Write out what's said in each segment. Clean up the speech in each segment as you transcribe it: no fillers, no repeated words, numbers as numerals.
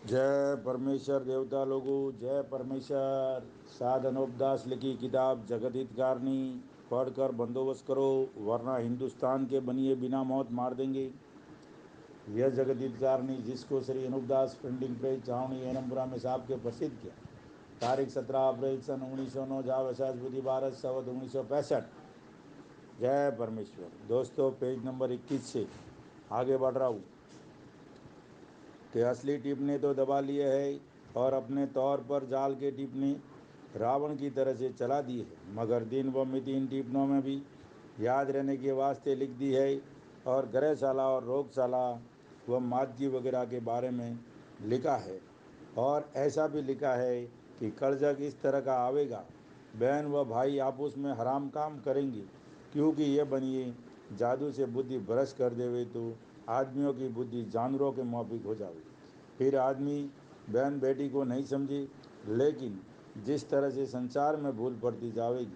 जय परमेश्वर देवता लोगो, जय परमेश्वर। साध अनूपदास लिखी किताब जगत हितकारनी पढ़कर बंदोबस्त करो, वरना हिंदुस्तान के बनिए बिना मौत मार देंगे। यह जगत हितकारनी जिसको श्री अनूपदास प्रिंटिंग प्रेस छावनी एनमपुरा में साहब के प्रसिद्ध किया, तारीख 17 अप्रैल सन 1909 जावसाज बुद्धि भारत सवत 1965। जय परमेश्वर। दोस्तों, पेज नंबर 21 से आगे बढ़ रहा हूँ कि असली टिप्पणी तो दबा लिए है और अपने तौर पर जाल के टिप्पणी रावण की तरह से चला दी है, मगर दिन व मिति इन टिप्पणों में भी याद रहने के वास्ते लिख दी है। और गृहशाला और रोगशाला व मादगी वगैरह के बारे में लिखा है। और ऐसा भी लिखा है कि कर्जक इस तरह का आवेगा, बहन व भाई आपस में हराम काम करेंगे, क्योंकि ये बनिए जादू से बुद्धि भ्रष्ट कर देवे तो आदमियों की बुद्धि जानवरों के माफिक हो जावे। फिर आदमी बहन बेटी को नहीं समझे, लेकिन जिस तरह से संसार में भूल पड़ती जाएगी,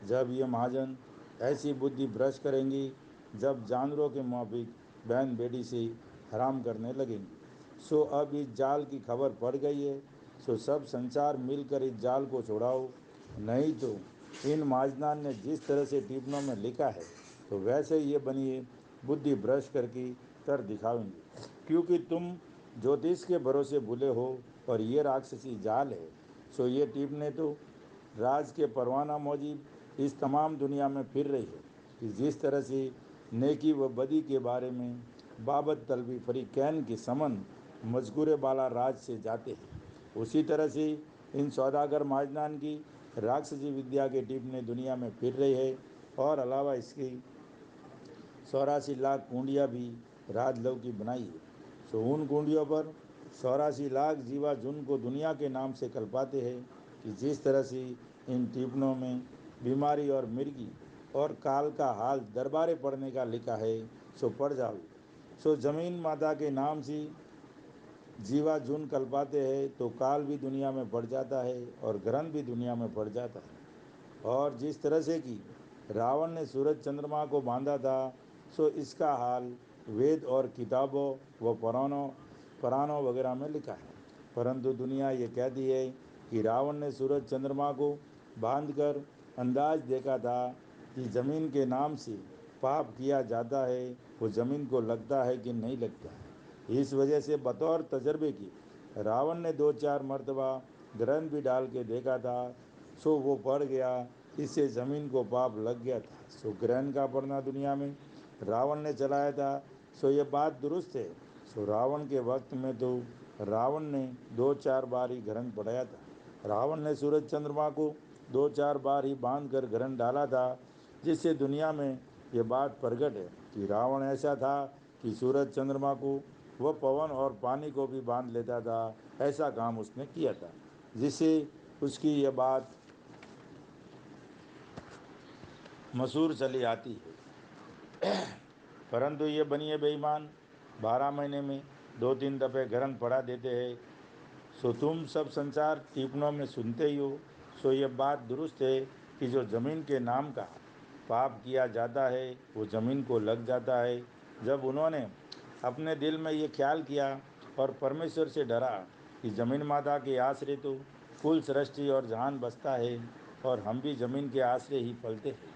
जब ये महाजन ऐसी बुद्धि भ्रष्ट करेंगी, जब जानवरों के माफिक बहन बेटी से हराम करने लगेंगे। सो अब इस जाल की खबर पड़ गई है, सो सब संसार मिलकर इस जाल को छुड़ाओ, नहीं तो इन महाजनान ने जिस तरह से टिप्पणों में लिखा है, तो वैसे ये बनिए बुद्धि भ्रष्ट करके कर दिखावेंगे। क्योंकि तुम ज्योतिष के भरोसे भूले हो और ये राक्षसी जाल है। सो ये टिप्पणी तो राज के परवाना मौजिब इस तमाम दुनिया में फिर रही है कि जिस तरह से नेकी व बदी के बारे में बाबत तलबी फरी कैन के समन मजकूरे बाला राज से जाते हैं, उसी तरह से इन सौदागर माजनान की राक्षसी विद्या के टिप्पणी दुनिया में फिर रही है। और अलावा इसकी 84 लाख कुंडिया भी राजलव की बनाई है। सो उन कुंडियों पर 84 लाख जीवा जुन को दुनिया के नाम से कल्पाते हैं कि जिस तरह से इन टिप्पणों में बीमारी और मिर्गी और काल का हाल दरबारे पड़ने का लिखा है, सो पड़ जाओ। सो जमीन माता के नाम से जीवा जून कल्पाते हैं तो काल भी दुनिया में पड़ जाता है और ग्रहण भी दुनिया में पड़ जाता है। और जिस तरह से कि रावण ने सूरज चंद्रमा को बांधा था, सो इसका हाल वेद और किताबों व पुराणों वगैरह में लिखा है। परंतु दुनिया ये कहती है कि रावण ने सूरज चंद्रमा को बांधकर अंदाज देखा था कि जमीन के नाम से पाप किया जाता है, वो जमीन को लगता है कि नहीं लगता है। इस वजह से बतौर तजर्बे की रावण ने 2-4 मर्तबा ग्रहण भी डाल के देखा था, सो वो पड़ गया, इससे ज़मीन को पाप लग गया था। सो ग्रहण का पड़ना दुनिया में रावण ने चलाया था। सो ये बात दुरुस्त है। सो रावण के वक्त में तो रावण ने 2-4 बार ही ग्रहण पड़ाया था। रावण ने सूरज चंद्रमा को 2-4 बार ही बांध कर ग्रहण डाला था, जिससे दुनिया में ये बात प्रकट है कि रावण ऐसा था कि सूरज चंद्रमा को वह पवन और पानी को भी बांध लेता था। ऐसा काम उसने किया था, जिससे उसकी यह बात मशहूर चली आती है। परंतु ये बनिए बेईमान 12 महीने में 2-3 दफ़े ग्रहण पड़ा देते हैं। सो तुम सब संसार टिप्पणों में सुनते ही हो। सो ये बात दुरुस्त है कि जो जमीन के नाम का पाप किया जाता है, वो जमीन को लग जाता है। जब उन्होंने अपने दिल में ये ख्याल किया और परमेश्वर से डरा कि जमीन माता के आश्रय तो कुल सृष्टि और जहान बसता है, और हम भी जमीन के आश्रय ही पलते हैं,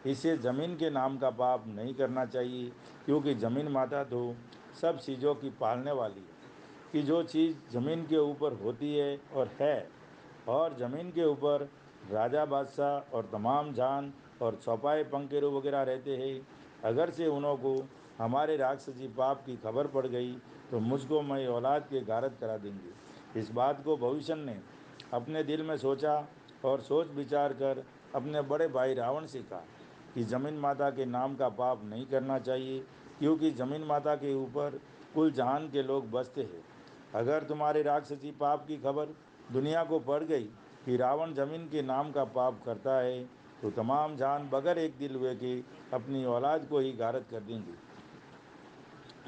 इसे जमीन के नाम का पाप नहीं करना चाहिए। क्योंकि जमीन माता तो सब चीज़ों की पालने वाली है, कि जो चीज़ जमीन के ऊपर होती है और ज़मीन के ऊपर राजा बादशाह और तमाम जान और चौपाए पंखेरु वगैरह रहते हैं। अगर से उन्हों को हमारे राक्षसी पाप की खबर पड़ गई, तो मुझको मैं औलाद के गारत करा देंगे। इस बात को भविष्य ने अपने दिल में सोचा और सोच विचार कर अपने बड़े भाई रावण से कहा कि जमीन माता के नाम का पाप नहीं करना चाहिए, क्योंकि जमीन माता के ऊपर कुल जहान के लोग बसते हैं। अगर तुम्हारे राक्षसी पाप की खबर दुनिया को पड़ गई कि रावण जमीन के नाम का पाप करता है, तो तमाम जान बगैर एक दिल हुए कि अपनी औलाद को ही गारत कर देंगे।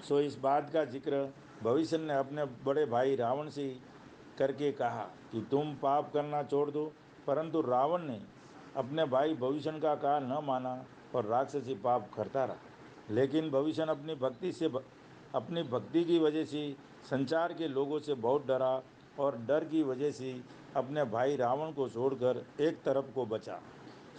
सो इस बात का जिक्र भविष्य ने अपने बड़े भाई रावण से करके कहा कि तुम पाप करना छोड़ दो। परंतु रावण ने अपने भाई भविष्य का कहा न माना और राक्षसी पाप करता रहा। लेकिन भविष्य अपनी भक्ति की वजह से संसार के लोगों से बहुत डरा और डर की वजह से अपने भाई रावण को छोड़कर एक तरफ को बचा।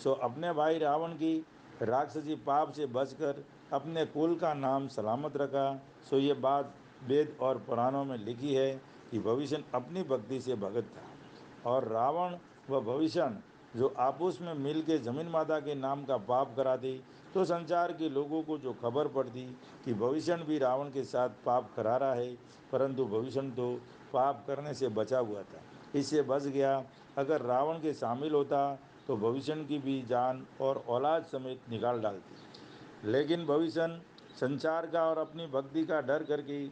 सो अपने भाई रावण की राक्षसी पाप से बचकर अपने कुल का नाम सलामत रखा। सो ये बात वेद और पुराणों में लिखी है कि भविष्य अपनी भक्ति से भगत था और रावण व भविष्य जो आपस में मिल के जमीन माता के नाम का पाप कराते, तो संसार के लोगों को जो खबर पड़ती कि भविष्य भी रावण के साथ पाप करा रहा है, परंतु भविष्य तो पाप करने से बचा हुआ था, इससे बच गया। अगर रावण के शामिल होता तो भविष्य की भी जान और औलाद समेत निकाल डालती। लेकिन भविष्य संचार का और अपनी भक्ति का डर करके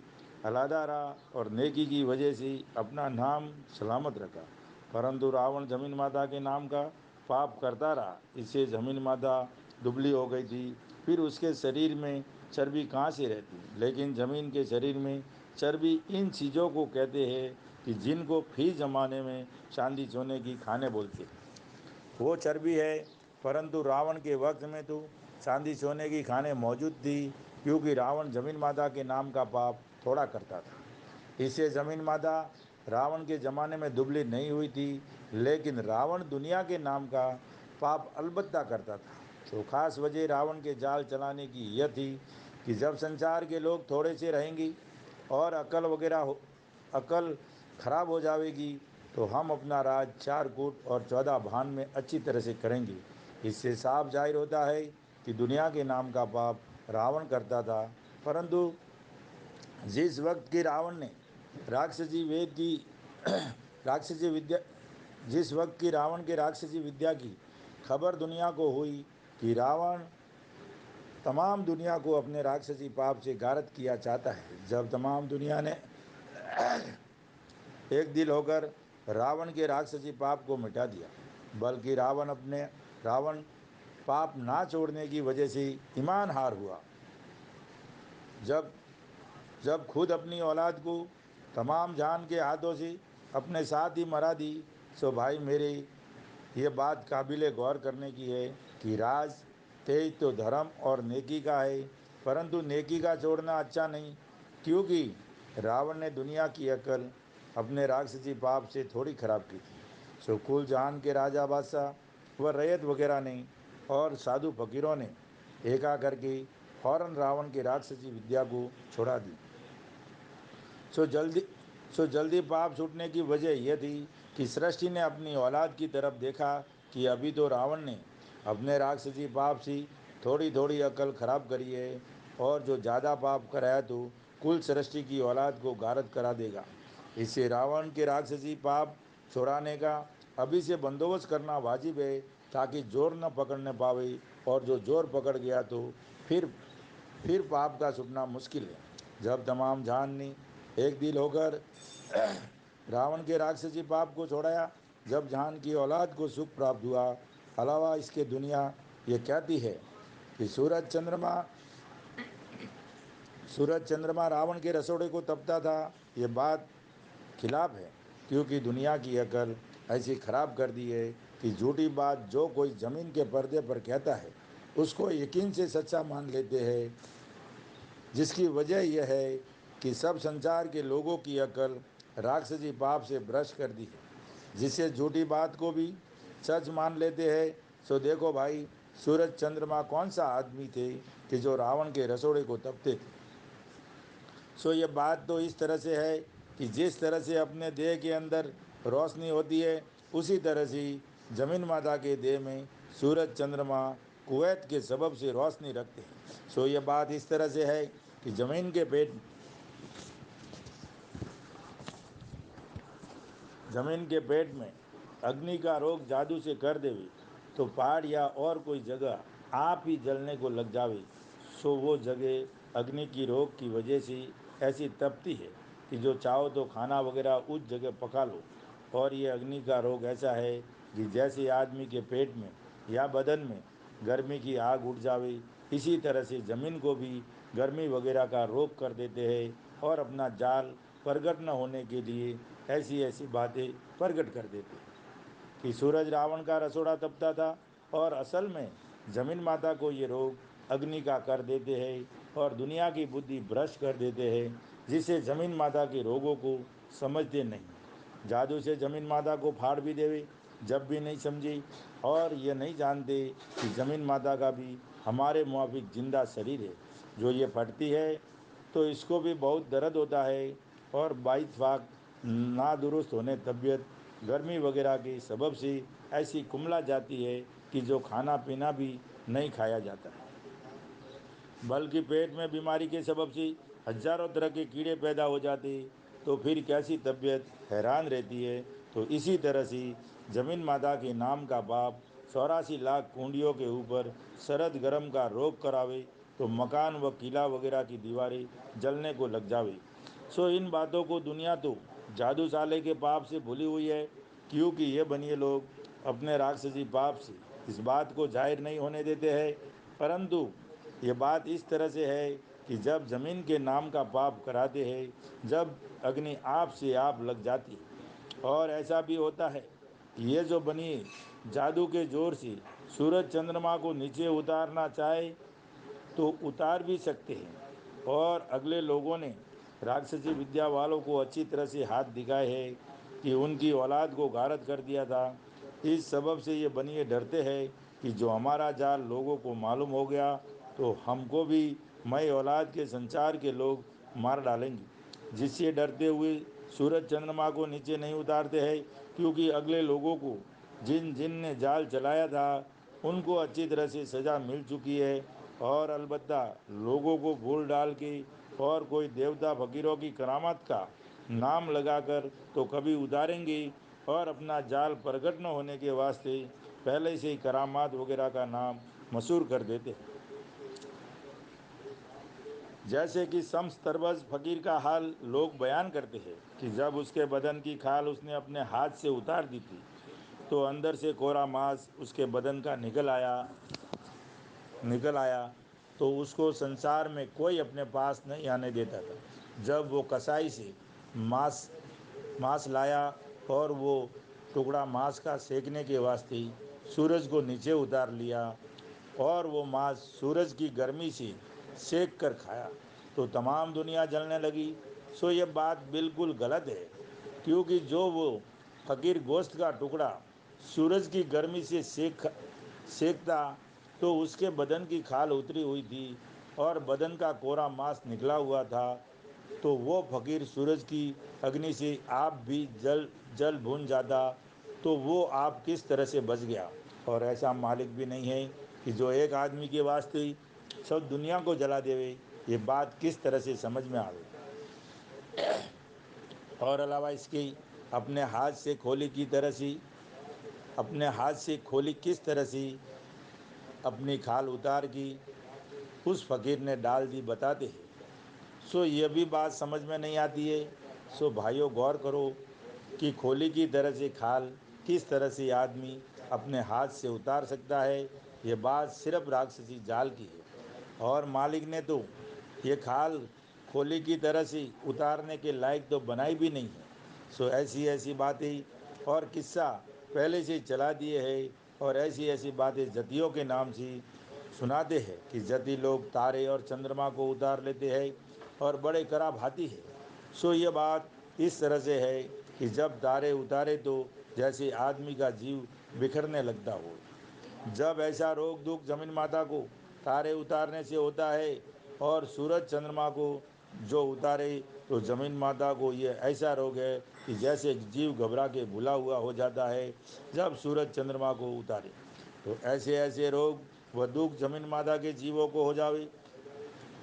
हलादा रहा और नेकी की वजह से अपना नाम सलामत रखा। परंतु रावण जमीन माता के नाम का पाप करता रहा, इससे जमीन माता दुबली हो गई थी। फिर उसके शरीर में चर्बी कहाँ से रहती, लेकिन जमीन के शरीर में चर्बी इन चीज़ों को कहते हैं कि जिनको फिर जमाने में चांदी सोने की खाने बोलते हैं, वो चर्बी है। परंतु रावण के वक्त में तो चांदी सोने की खाने मौजूद थी, क्योंकि रावण जमीन माता के नाम का पाप थोड़ा करता था। इससे जमीन माता रावण के ज़माने में दुबली नहीं हुई थी, लेकिन रावण दुनिया के नाम का पाप अलबत्ता करता था। तो खास वजह रावण के जाल चलाने की यह थी कि जब संसार के लोग थोड़े से रहेंगी और अकल खराब हो जाएगी, तो हम अपना राज 4 कूट और 14 भान में अच्छी तरह से करेंगे। इससे साफ जाहिर होता है कि दुनिया के नाम का पाप रावण करता था। परंतु जिस वक्त की रावण ने राक्षसी वेद की राक्षसी विद्या जिस वक्त की रावण के राक्षसी विद्या की खबर दुनिया को हुई कि रावण तमाम दुनिया को अपने राक्षसी पाप से गारत किया चाहता है, जब तमाम दुनिया ने एक दिल होकर रावण के राक्षसी पाप को मिटा दिया, बल्कि रावण पाप ना छोड़ने की वजह से ईमान हार हुआ। जब जब खुद अपनी औलाद को तमाम जान के हाथों से अपने साथ ही मरा दी। सो भाई मेरे, ये बात काबिल गौर करने की है कि राज तेज तो धर्म और नेकी का है, परंतु नेकी का छोड़ना अच्छा नहीं, क्योंकि रावण ने दुनिया की अकल अपने राक्षसी पाप से थोड़ी खराब की थी। सो कुल जहान के राजा बादशाह व रैयत वगैरह ने और साधु फकीरों ने एका करके फौरन रावण के राक्षसी विद्या को छोड़ा दी। सो जल्दी सो जल्दी पाप छूटने की वजह यह थी कि सृष्टि ने अपनी औलाद की तरफ देखा कि अभी तो रावण ने अपने राक्षसी पाप से थोड़ी थोड़ी अकल खराब करी है, और जो ज़्यादा पाप कराया तो कुल सृष्टि की औलाद को गारद करा देगा। इससे रावण के राक्षसी पाप छुड़ाने का अभी से बंदोबस्त करना वाजिब है, ताकि जोर न पकड़ने पावे, और जो जोर पकड़ गया तो फिर फिर पाप का छूटना मुश्किल है। जब तमाम जान ने एक दिल होकर रावण के राक्षसी पाप को छोड़ाया, जब जान की औलाद को सुख प्राप्त हुआ। अलावा इसके दुनिया ये कहती है कि सूरज चंद्रमा रावण के रसोड़े को तपता था। ये बात खिलाफ है, क्योंकि दुनिया की अकल ऐसी खराब कर दी है कि झूठी बात जो कोई जमीन के पर्दे पर कहता है उसको यकीन से सच्चा मान लेते हैं, जिसकी वजह यह है कि सब संसार के लोगों की अकल राक्षसी पाप से भ्रष्ट कर दी है, जिससे झूठी बात को भी सच मान लेते हैं। सो देखो भाई, सूरज चंद्रमा कौन सा आदमी थे कि जो रावण के रसोड़े को तपते थे। सो ये बात तो इस तरह से है कि जिस तरह से अपने देह के अंदर रोशनी होती है, उसी तरह से जमीन माता के देह में सूरज चंद्रमा कुवैत के सबब से रोशनी रखते हैं। सो ये बात इस तरह से है कि जमीन के पेट में अग्नि का रोग जादू से कर देवे, तो पहाड़ या और कोई जगह आप ही जलने को लग जावे। सो वो जगह अग्नि की रोग की वजह से ऐसी तपती है कि जो चाहो तो खाना वगैरह उस जगह पका लो। और ये अग्नि का रोग ऐसा है कि जैसे आदमी के पेट में या बदन में गर्मी की आग उठ जावे, इसी तरह से ज़मीन को भी गर्मी वगैरह का रोग कर देते हैं, और अपना जाल प्रगट न होने के लिए ऐसी ऐसी बातें प्रगट कर देते हैं कि सूरज रावण का रसोड़ा तपता था, और असल में जमीन माता को ये रोग अग्नि का कर देते हैं और दुनिया की बुद्धि भ्रष्ट कर देते हैं, जिससे जमीन माता के रोगों को समझते नहीं। जादू से जमीन माता को फाड़ भी देवे जब भी नहीं समझी, और ये नहीं जानते कि जमीन माता का भी हमारे मुआफिक जिंदा शरीर है। जो ये फटती है तो इसको भी बहुत दर्द होता है, और बाइतफाक नादुरुस्त होने तबीयत गर्मी वगैरह के सबब से ऐसी कुमला जाती है कि जो खाना पीना भी नहीं खाया जाता है, बल्कि पेट में बीमारी के सबब से हजारों तरह के कीड़े पैदा हो जाते। तो फिर कैसी तबीयत हैरान रहती है। तो इसी तरह से जमीन माता के नाम का पाप 84 लाख कुंडियों के ऊपर सरद गरम का रोग करावे तो मकान व किला वगैरह की दीवारें जलने को लग जावे। सो इन बातों को दुनिया तो जादू साले के पाप से भूली हुई है, क्योंकि ये बनिए लोग अपने राक्षसी पाप से इस बात को जाहिर नहीं होने देते हैं। परंतु ये बात इस तरह से है कि जब जमीन के नाम का पाप कराते हैं, जब अग्नि आप से आप लग जाती है। और ऐसा भी होता है कि ये जो बनी जादू के जोर से सूरज चंद्रमा को नीचे उतारना चाहे तो उतार भी सकते हैं। और अगले लोगों ने राक्षसी विद्या वालों को अच्छी तरह से हाथ दिखाए हैं कि उनकी औलाद को गारद कर दिया था। इस सबब से ये बनिए डरते हैं कि जो हमारा जाल लोगों को मालूम हो गया तो हमको भी मई औलाद के संचार के लोग मार डालेंगे। जिससे डरते हुए सूरज चंद्रमा को नीचे नहीं उतारते हैं, क्योंकि अगले लोगों को जिन जिन ने जाल चलाया था उनको अच्छी तरह से सज़ा मिल चुकी है। और अलबत्ता लोगों को भूल डाल के और कोई देवता फकीरों की करामात का नाम लगाकर तो कभी उतारेंगे, और अपना जाल प्रकट न होने के वास्ते पहले से ही करामात वगैरह का नाम मशहूर कर देते हैं। जैसे कि शम्स तरबज फकीर का हाल लोग बयान करते हैं कि जब उसके बदन की खाल उसने अपने हाथ से उतार दी थी तो अंदर से कोरा मांस उसके बदन का निकल आया तो उसको संसार में कोई अपने पास नहीं आने देता था। जब वो कसाई से मांस मांस लाया और वो टुकड़ा मांस का सेकने के वास्ते सूरज को नीचे उतार लिया और वो मांस सूरज की गर्मी से सेक कर खाया तो तमाम दुनिया जलने लगी। सो ये बात बिल्कुल गलत है, क्योंकि जो वो फकीर गोश्त का टुकड़ा सूरज की गर्मी से सेकता तो उसके बदन की खाल उतरी हुई थी और बदन का कोरा मांस निकला हुआ था। तो वो फकीर सूरज की अग्नि से आप भी जल जल भून जाता तो वो आप किस तरह से बच गया। और ऐसा मालिक भी नहीं है कि जो एक आदमी के वास्ते सब दुनिया को जला देवे। ये बात किस तरह से समझ में आवे। और अलावा इसकी अपने हाथ से खोली की तरह से अपने हाथ से खोली किस तरह से अपनी खाल उतार की उस फकीर ने डाल दी बताते हैं। सो ये भी बात समझ में नहीं आती है। सो भाइयों गौर करो कि खोली की तरह से खाल किस तरह से आदमी अपने हाथ से उतार सकता है। ये बात सिर्फ राक्षसी जाल की है, और मालिक ने तो ये खाल खोली की तरह से उतारने के लायक तो बनाई भी नहीं है। सो ऐसी ऐसी बातें और किस्सा पहले से ही चला दिए हैं, और ऐसी ऐसी बातें जतियों के नाम से सुनाते हैं कि जति लोग तारे और चंद्रमा को उतार लेते हैं और बड़े कराभाती है। सो ये बात इस तरह से है कि जब तारे उतारे तो जैसे आदमी का जीव बिखरने लगता हो। जब ऐसा रोग दुख जमीन माता को तारे उतारने से होता है और सूरज चंद्रमा को जो उतारे तो जमीन माता को ये ऐसा रोग है कि जैसे जीव घबरा के भूला हुआ हो जाता है जब सूरज चंद्रमा को उतारे। तो ऐसे ऐसे रोग व दुख जमीन माता के जीवों को हो जावे।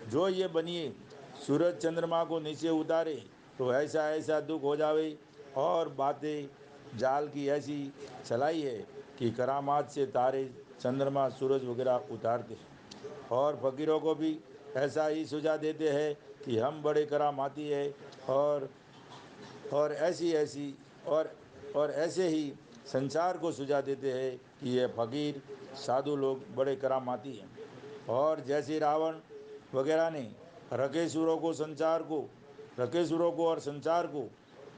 जो ये बनिए सूरज चंद्रमा को नीचे उतारे तो ऐसा ऐसा दुख हो जावे। और बातें जाल की ऐसी चलाई है कि करामात से तारे चंद्रमा सूरज वगैरह उतारते हैं, और फकीरों को भी ऐसा ही सुझा देते हैं कि हम बड़े करामाती है। और और ऐसी ऐसी और ऐसे ही संसार को सुझा देते हैं कि ये फकीर साधु लोग बड़े करामाती हैं। और जैसे रावण वगैरह ने रकेसुरों को और संसार को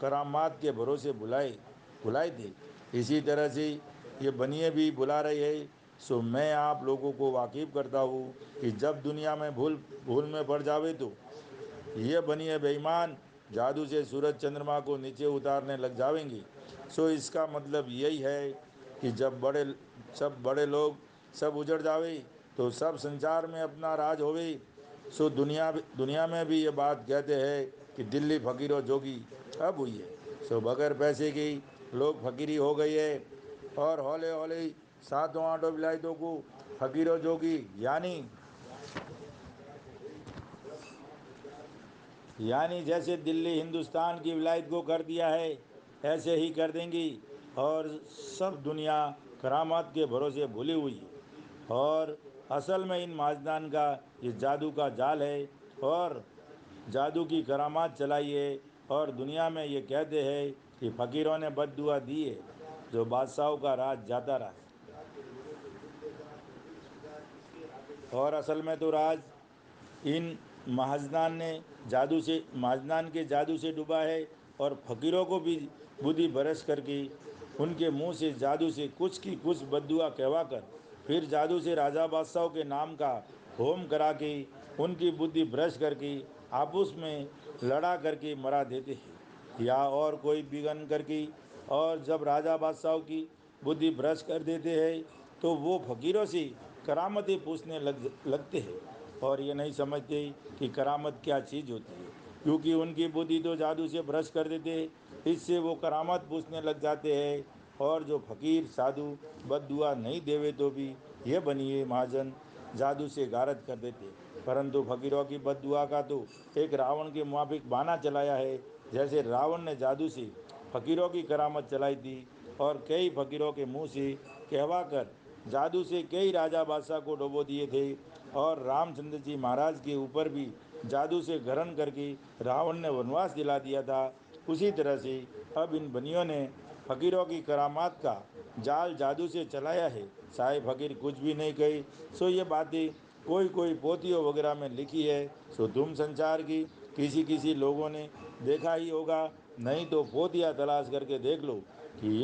करामात के भरोसे बुलाए थे, इसी तरह से ये बनिए भी बुला रहे हैं। सो मैं आप लोगों को वाकिफ करता हूँ कि जब दुनिया में भूल भूल में पड़ जावे तो ये बनिए बेईमान जादू से सूरज चंद्रमा को नीचे उतारने लग जाएंगी। सो इसका मतलब यही है कि जब सब बड़े लोग सब उजड़ जावे तो सब संसार में अपना राज होवे। सो दुनिया में भी ये बात कहते हैं कि दिल्ली फकीरों जोगी अब हुई है। सो बगैर पैसे की लोग फकीरी हो गई है और हौले हौले सातों आठों विलायतों को फकीरों जोगी यानी जैसे दिल्ली हिंदुस्तान की विलायत को कर दिया है ऐसे ही कर देंगी। और सब दुनिया करामात के भरोसे भूली हुई है। और असल में इन माजदान का ये जादू का जाल है और जादू की करामात चलाई है। और दुनिया में ये कहते हैं कि फ़कीरों ने बद्दुआ दी है जो बादशाहों का राज जाता रहा है। और असल में तो राज इन महाजनान के जादू से डूबा है। और फकीरों को भी बुद्धि भ्रष्ट करके उनके मुंह से जादू से कुछ की कुछ बद्दुआ कहवा कर फिर जादू से राजा बादशाहों के नाम का होम करा के उनकी बुद्धि भ्रष्ट करके आपस में लड़ा करके मरा देते हैं या और कोई बिगन करके। और जब राजा बादशाहों की बुद्धि भ्रष्ट कर देते हैं तो वो फकीरों से करामतें पूछने लगते हैं और ये नहीं समझते कि करामत क्या चीज़ होती है, क्योंकि उनकी बुद्धि तो जादू से भ्रष्ट कर देते हैं। इससे वो करामत पूछने लग जाते हैं। और जो फकीर साधु बद्दुआ नहीं देवे तो भी ये बनिए महाजन जादू से गारद कर देते। परंतु फकीरों की बद्दुआ का तो एक रावण के मुआफिक बहाना चलाया है। जैसे रावण ने जादू से फकीरों की करामत चलाई थी और कई फकीरों के मुंह से कहवा कर जादू से कई राजा बादशाह को डुबो दिए थे। और रामचंद्र जी महाराज के ऊपर भी जादू से ग्रहण करके रावण ने वनवास दिला दिया था। उसी तरह से अब इन बनियों ने फकीरों की करामात का जाल जादू से चलाया है। चाहे फकीर कुछ भी नहीं कही सो ये बातें कोई कोई पोथियों वगैरह में लिखी है। सो तुम संसार की किसी किसी लोगों ने देखा ही होगा, नहीं तो पोथिया तलाश करके देख लो कि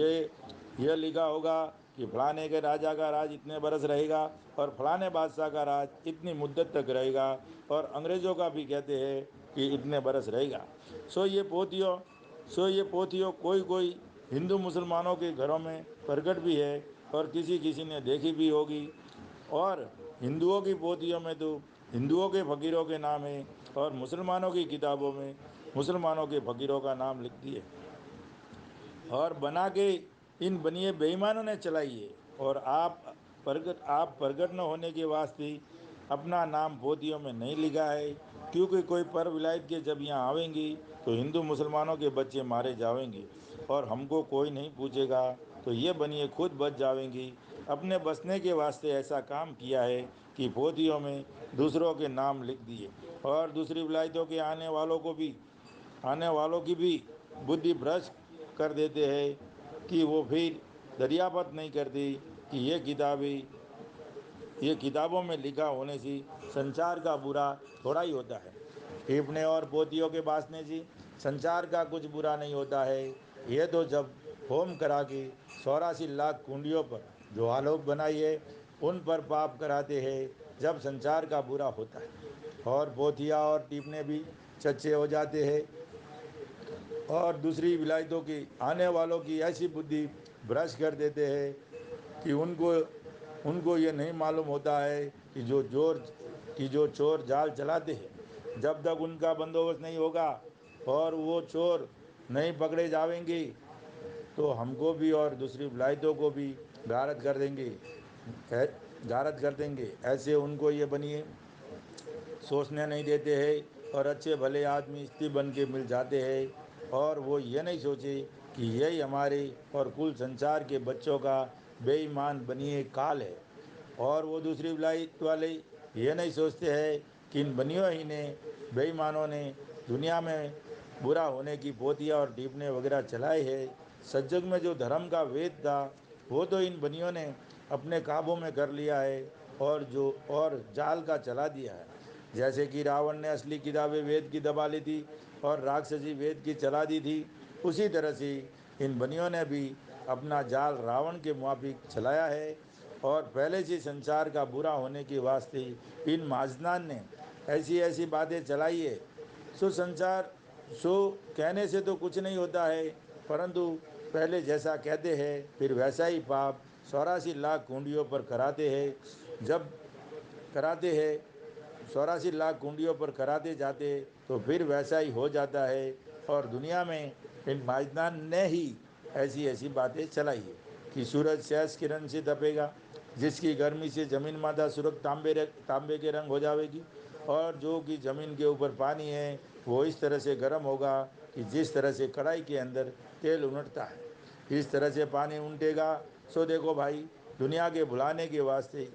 ये लिखा होगा कि फलाने के राजा का राज इतने बरस रहेगा और फलाने बादशाह का राज इतनी मुद्दत तक रहेगा और अंग्रेज़ों का भी कहते हैं कि इतने बरस रहेगा। सो ये पोथियों सो ये पोथियों कोई कोई हिंदू मुसलमानों के घरों में प्रकट भी है और किसी किसी ने देखी भी होगी। और हिंदुओं की पोथियों में तो हिंदुओं के फ़कीरों के नाम है और मुसलमानों की किताबों में मुसलमानों के फ़कीरों का नाम लिख दिए और बना के इन बनिए बेईमानों ने चलाई है। और आप प्रगट न होने के वास्ते अपना नाम पोथियों में नहीं लिखा है, क्योंकि कोई पर विलायत के जब यहाँ आवेंगी तो हिंदू मुसलमानों के बच्चे मारे जावेंगे और हमको कोई नहीं पूछेगा। तो ये बनिए खुद बच जावेंगी। अपने बसने के वास्ते ऐसा काम किया है कि पोथियों में दूसरों के नाम लिख दिए और दूसरी विलायतों के आने वालों की भी बुद्धि भ्रष्ट कर देते हैं कि वो फिर दरियाफत नहीं करती कि ये किताबों में लिखा होने से संसार का बुरा थोड़ा ही होता है। टिप्पणे और पोतियों के बासने जी संसार का कुछ बुरा नहीं होता है। ये तो जब होम करा के 84 लाख कुंडियों पर जो आलोक बनाई है उन पर पाप कराते हैं जब संसार का बुरा होता है। और पोथिया और टिप्पणे भी सच्चे हो जाते हैं और दूसरी विलायतों की आने वालों की ऐसी बुद्धि भ्रष्ट कर देते हैं कि उनको उनको ये नहीं मालूम होता है कि जो चोर जाल चलाते हैं जब तक उनका बंदोबस्त नहीं होगा और वो चोर नहीं पकड़े जाएंगे तो हमको भी और दूसरी विलायतों को भी गारद कर देंगे गारद कर देंगे। ऐसे उनको ये बनिए सोचने नहीं देते हैं और अच्छे भले आदमी स्त्री बन के मिल जाते हैं और वो ये नहीं सोचे कि यही हमारे और कुल संसार के बच्चों का बेईमान बनिए काल है। और वो दूसरी विलायत वाले ये नहीं सोचते हैं कि इन बनियों ही ने बेईमानों ने दुनिया में बुरा होने की पोतियाँ और टीपने वगैरह चलाए हैं। सज्जग में जो धर्म का वेद था वो तो इन बनियों ने अपने काबू में कर लिया है और जाल का चला दिया है। जैसे कि रावण ने असली किताबें वेद की दबा ली थी और राक्षसी वेद की चला दी थी, उसी तरह से इन बनियों ने भी अपना जाल रावण के मुआफिक चलाया है। और पहले से संसार का बुरा होने के वास्ते इन माजनान ने ऐसी ऐसी बातें चलाई है। सो संसार सो कहने से तो कुछ नहीं होता है, परंतु पहले जैसा कहते हैं फिर वैसा ही पाप 84 लाख कुंडियों पर कराते हैं। जब कराते हैं 84 लाख कुंडियों पर कराते जाते तो फिर वैसा ही हो जाता है। और दुनिया में इन भाईजान ने ही ऐसी ऐसी बातें चलाई है कि सूरज सहज किरण से तपेगा, जिसकी गर्मी से जमीन माता सुरख तांबे के रंग हो जाएगी, और जो कि ज़मीन के ऊपर पानी है वो इस तरह से गर्म होगा कि जिस तरह से कढ़ाई के अंदर तेल उनटता है, इस तरह से पानी उनटेगा। सो देखो भाई, दुनिया के भुलाने के वास्ते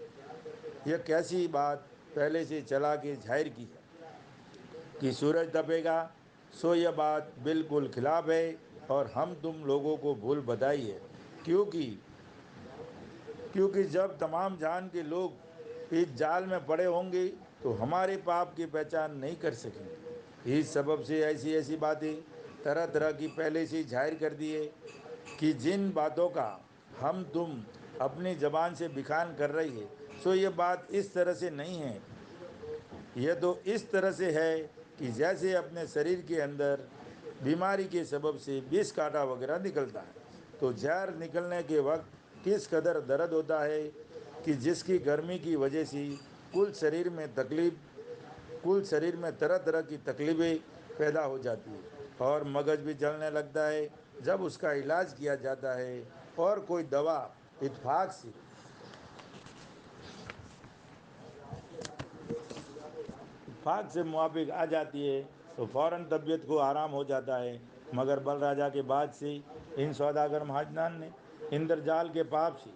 यह कैसी बात पहले से चला के जाहिर की है कि सूरज तपेगा। सो यह बात बिल्कुल खिलाफ है और हम तुम लोगों को भूल बधाई है, क्योंकि क्योंकि जब तमाम जान के लोग इस जाल में पड़े होंगे तो हमारे पाप की पहचान नहीं कर सकेंगे। इस सबब से ऐसी ऐसी बातें तरह तरह की पहले से जाहिर कर दिए कि जिन बातों का हम तुम अपनी ज़बान से बखान कर रही है, सो ये बात इस तरह से नहीं है। यह तो इस तरह से है कि जैसे अपने शरीर के अंदर बीमारी के सबब से विष कांटा वगैरह निकलता है, तो जहर निकलने के वक्त किस कदर दर्द होता है कि जिसकी गर्मी की वजह से कुल शरीर में तकलीफ कुल शरीर में तरह तरह की तकलीफ़ें पैदा हो जाती है और मगज भी जलने लगता है। जब उसका इलाज किया जाता है और कोई दवा इत्फाक से मुआफिक आ जाती है तो फ़ौरन तबीयत को आराम हो जाता है। मगर बल राजा के बाद से इन सौदागर महाजनान ने इंद्रजाल के पाप से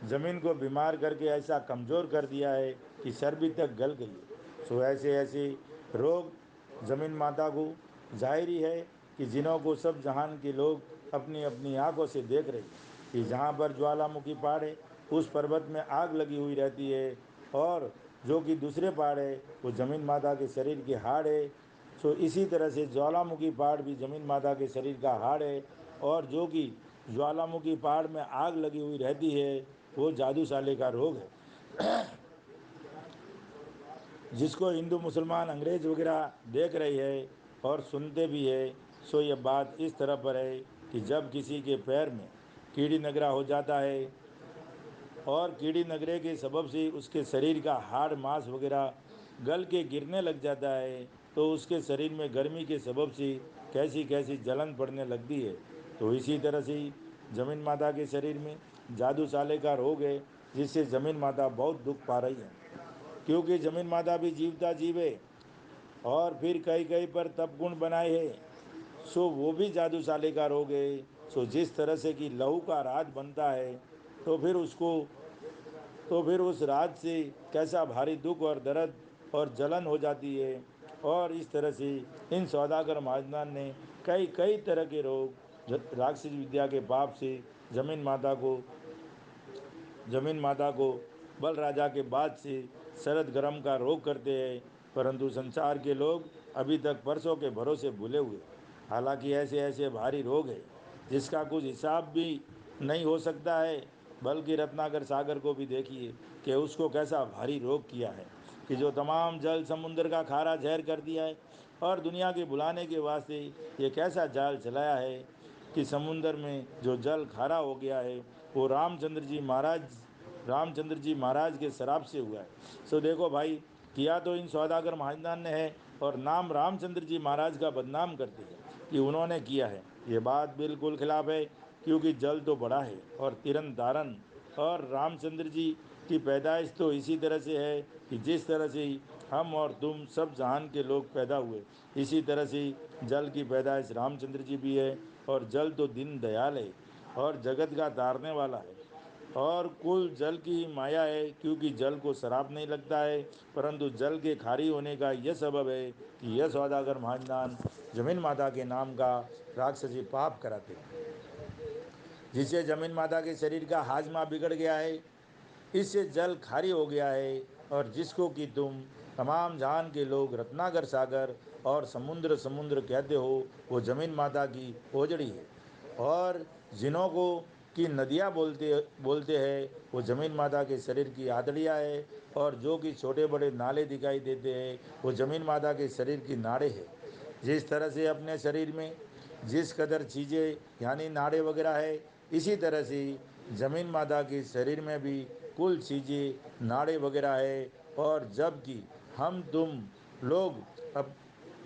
ज़मीन को बीमार करके ऐसा कमज़ोर कर दिया है कि चर्बी तक गल गई है। सो ऐसे ऐसे रोग ज़मीन माता को जाहिर है कि जिन्हों को सब जहान के लोग अपनी अपनी आंखों से देख रहे हैं कि जहाँ पर ज्वालामुखी पहाड़ है उस पर्वत में आग लगी हुई रहती है, और जो कि दूसरे पहाड़ है वो ज़मीन माता के शरीर के हाड़ है। सो इसी तरह से ज्वालामुखी पहाड़ भी ज़मीन माता के शरीर का हाड़ है, और जो कि ज्वालामुखी पहाड़ में आग लगी हुई रहती है वो जादू साले का रोग है, जिसको हिंदू मुसलमान अंग्रेज़ वगैरह देख रही है और सुनते भी है। सो ये बात इस तरह पर है कि जब किसी के पैर में कीड़ी नगरा हो जाता है और कीड़ी नगरे के सबब से उसके शरीर का हाड़ मांस वगैरह गल के गिरने लग जाता है, तो उसके शरीर में गर्मी के सबब से कैसी कैसी जलन पड़ने लगती है। तो इसी तरह से ही ज़मीन माता के शरीर में जादू साले का रोग है, जिससे ज़मीन माता बहुत दुख पा रही है, क्योंकि ज़मीन माता भी जीवता जीवे और फिर कई कई पर तप गुण बनाए है। सो वो भी जादू साले का रोग है। सो जिस तरह से कि लहू का राज बनता है तो फिर उसको तो फिर उस राज से कैसा भारी दुख और दर्द और जलन हो जाती है। और इस तरह से इन सौदागर महाजनान ने कई कई तरह के रोग राक्षस विद्या के पाप से जमीन माता को जमीन माता को बल राजा के बाद से शरद गर्म का रोग करते हैं, परंतु संसार के लोग अभी तक परसों के भरोसे भूले हुए। हालांकि ऐसे ऐसे भारी रोग है जिसका कुछ हिसाब भी नहीं हो सकता है। बल्कि रत्नाकर सागर को भी देखिए कि उसको कैसा भारी रोग किया है कि जो तमाम जल समुद्र का खारा जहर कर दिया है, और दुनिया के बुलाने के वास्ते ये कैसा जाल चलाया है कि समुंदर में जो जल खारा हो गया है वो रामचंद्र जी महाराज के शराब से हुआ है। सो देखो भाई, किया तो इन सौदागर महाजनान ने है और नाम रामचंद्र जी महाराज का बदनाम करते हैं कि उन्होंने किया है। ये बात बिल्कुल खिलाफ है, क्योंकि जल तो बड़ा है और तिरन तारन, और रामचंद्र जी की पैदाइश तो इसी तरह से है कि जिस तरह से हम और तुम सब जहान के लोग पैदा हुए, इसी तरह से जल की पैदाइश रामचंद्र जी भी है। और जल तो दीन दयाल है और जगत का तारने वाला है, और कुल जल की ही माया है, क्योंकि जल को शराब नहीं लगता है, परंतु जल के खारी होने का यह सबब है कि यह सौदागर महाजनान जमीन माता के नाम का राक्षसी पाप कराते हैं, जिससे जमीन माता के शरीर का हाजमा बिगड़ गया है, इससे जल खारी हो गया है। और जिसको कि तुम तमाम जहान के लोग रत्नाकर सागर और समुद्र समुद्र कहते हो, वो जमीन माता की ओजड़ी है। और जिन्हों को कि नदियाँ बोलते बोलते हैं वो जमीन माता के शरीर की आदड़ियाँ है, और जो कि छोटे बड़े नाले दिखाई देते हैं वो जमीन माता के शरीर की नाड़े है। जिस तरह से अपने शरीर में जिस कदर चीज़ें यानी नाड़े वगैरह है, इसी तरह से ज़मीन माता के शरीर में भी कुल चीज़ें नाड़े वगैरह है। और जबकि हम तुम लोग अब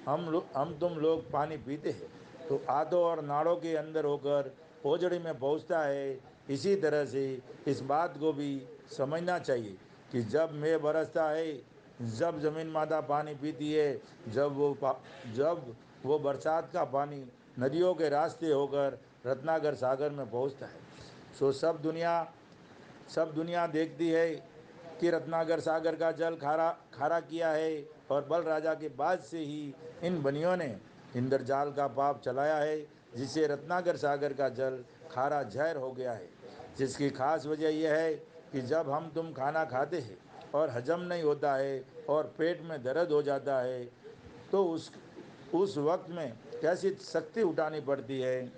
हम तुम लोग पानी पीते हैं तो आंतों और नाड़ों के अंदर होकर ओजड़ी में पहुंचता है। इसी तरह से इस बात को भी समझना चाहिए कि जब मैं बरसता है, जब ज़मीन माता पानी पीती है, जब वो बरसात का पानी नदियों के रास्ते होकर रत्नाकर सागर में पहुंचता है। सो सब दुनिया देखती है कि रत्नाकर सागर का जल खारा खारा किया है। और बल राजा के बाद से ही इन बनियों ने इंद्रजाल का पाप चलाया है, जिससे रत्नाकर सागर का जल खारा जहर हो गया है। जिसकी खास वजह यह है कि जब हम तुम खाना खाते हैं और हजम नहीं होता है और पेट में दर्द हो जाता है, तो उस वक्त में कैसी शक्ति उठानी पड़ती है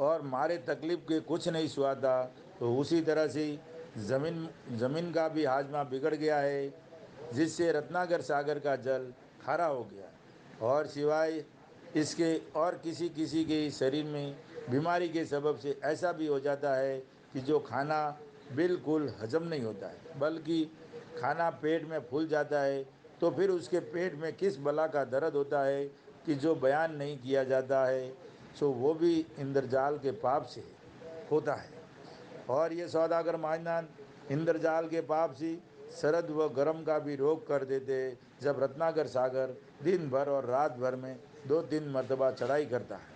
और मारे तकलीफ के कुछ नहीं सुहाता। तो उसी तरह से ज़मीन का भी हाजमा बिगड़ गया है, जिससे रत्नाकर सागर का जल खारा हो गया। और सिवाय इसके और किसी किसी के शरीर में बीमारी के सबब से ऐसा भी हो जाता है कि जो खाना बिल्कुल हजम नहीं होता है, बल्कि खाना पेट में फूल जाता है। तो फिर उसके पेट में किस बला का दर्द होता है कि जो बयान नहीं किया जाता है। सो वो भी इंद्रजाल के पाप से होता है। और ये सौदागर महाजन इंद्रजाल के पाप से शरद व गर्म का भी रोग कर देते, जब रत्नाकर सागर दिन भर और रात भर में 2-3 मरतबा चढ़ाई करता है।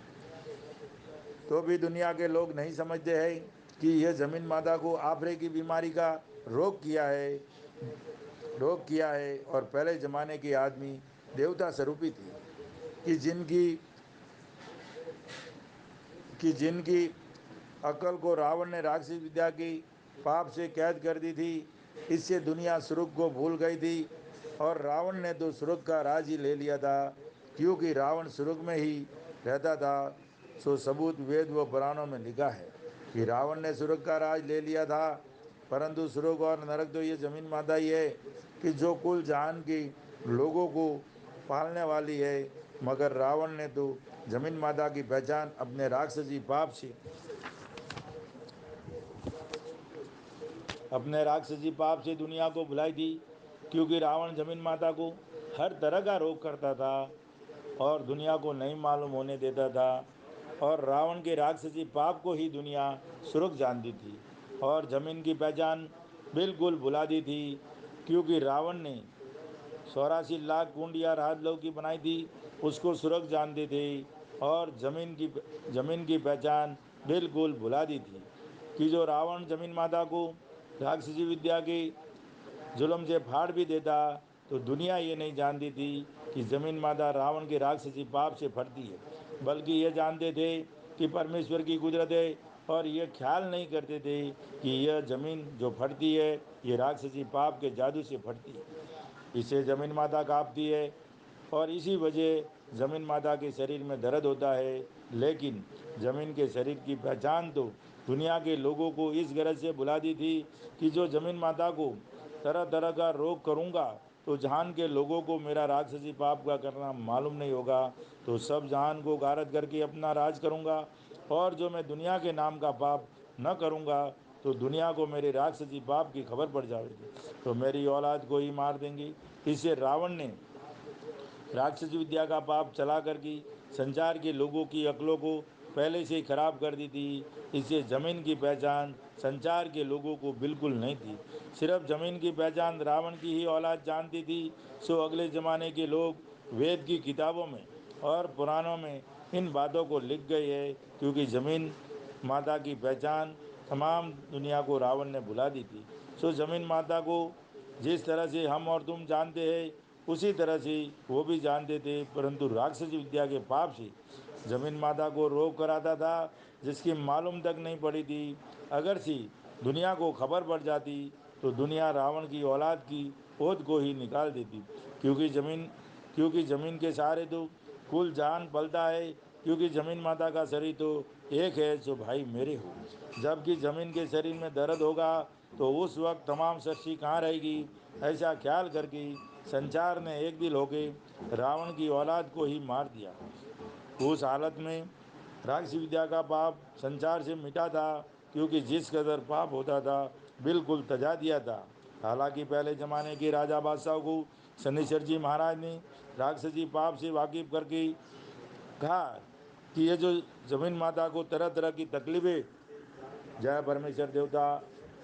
तो भी दुनिया के लोग नहीं समझते हैं कि यह ज़मीन माता को आफरे की बीमारी का रोग किया है। और पहले ज़माने के आदमी देवता स्वरूपी थे कि जिनकी अकल को रावण ने राक्षस विद्या की पाप से कैद कर दी थी। इससे दुनिया सुर्ग को भूल गई थी और रावण ने तो सुर्ग का राज ही ले लिया था, क्योंकि रावण सुर्ग में ही रहता था। सो सबूत वेद व पुराणों में लिखा है कि रावण ने सुर्ग का राज ले लिया था। परंतु सुर्ग और नरक तो ये ज़मीन माता ही है कि जो कुल जहान की लोगों को पालने वाली है। मगर रावण ने तो ज़मीन माता की पहचान अपने राक्षसी पाप से दुनिया को भुलाई थी, क्योंकि रावण ज़मीन माता को हर तरह का रोग करता था और दुनिया को नहीं मालूम होने देता था। और रावण के राक्षसी पाप को ही दुनिया सुर्ग जानती थी और ज़मीन की पहचान बिल्कुल भुला दी थी, क्योंकि रावण ने 84 लाख कुंड या राजलोक की बनाई थी, उसको सुर्ग जानते थे। और ज़मीन की पहचान बिल्कुल भुला दी थी कि जो रावण ज़मीन माता को राक्षसी विद्या की जुल्म से फाड़ भी देता, तो दुनिया ये नहीं जानती थी कि ज़मीन माता रावण के राक्षसी पाप से फटती है, बल्कि ये जानते थे कि परमेश्वर की कुदरत है। और ये ख्याल नहीं करते थे कि यह ज़मीन जो फटती है, ये राक्षसी पाप के जादू से फटती है। इसे ज़मीन माता काँपती है और इसी वजह ज़मीन माता के शरीर में दर्द होता है। लेकिन ज़मीन के शरीर की पहचान तो दुनिया के लोगों को इस गरज से बुला दी थी कि जो ज़मीन माता को तरह तरह का रोग करूँगा, तो जहान के लोगों को मेरा राक्षसी पाप का करना मालूम नहीं होगा, तो सब जहान को गारद करके अपना राज करूँगा। और जो मैं दुनिया के नाम का पाप न करूँगा, तो दुनिया को मेरे राक्षसी पाप की खबर पड़ जाएगी, तो मेरी औलाद को ही मार देंगी। इससे रावण ने राक्षस विद्या का पाप चला कर की संसार के लोगों की अक्लों को पहले से ही खराब कर दी थी। इससे ज़मीन की पहचान संसार के लोगों को बिल्कुल नहीं थी। सिर्फ ज़मीन की पहचान रावण की ही औलाद जानती थी। सो अगले ज़माने के लोग वेद की किताबों में और पुराणों में इन बातों को लिख गए है, क्योंकि ज़मीन माता की पहचान तमाम दुनिया को रावण ने भुला दी थी। सो ज़मीन माता को जिस तरह से हम और तुम जानते हैं, उसी तरह से वो भी जानते थे, परंतु राक्षसी विद्या के पाप से ज़मीन माता को रोग कराता था, जिसकी मालूम तक नहीं पड़ी थी। अगर सी दुनिया को खबर पड़ जाती, तो दुनिया रावण की औलाद की ओत को ही निकाल देती, क्योंकि ज़मीन के सहारे तो कुल जान पलता है। क्योंकि ज़मीन माता का शरीर तो एक है, जो भाई मेरे हो। जबकि ज़मीन के शरीर में दर्द होगा, तो उस वक्त तमाम सृष्टि कहाँ रहेगी। ऐसा ख्याल करके संचार ने एक दिल होके रावण की औलाद को ही मार दिया। उस हालत में राक्षसी विद्या का पाप संचार से मिटा था, क्योंकि जिस कदर पाप होता था बिल्कुल तजा दिया था। हालांकि पहले ज़माने के राजा बादशाह को शनिश्चर जी महाराज ने राक्षसी पाप से वाकिफ करके कहा कि ये जो जमीन माता को तरह तरह की तकलीफें, जय परमेश्वर देवता।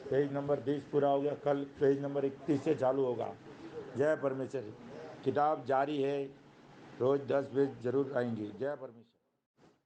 पेज नंबर 30 पूरा हो गया, कल पेज नंबर 31 से चालू होगा। जय परमेश्वर। किताब जारी है, रोज़ 10 पेज जरूर आएंगी। जय परमेश्वर।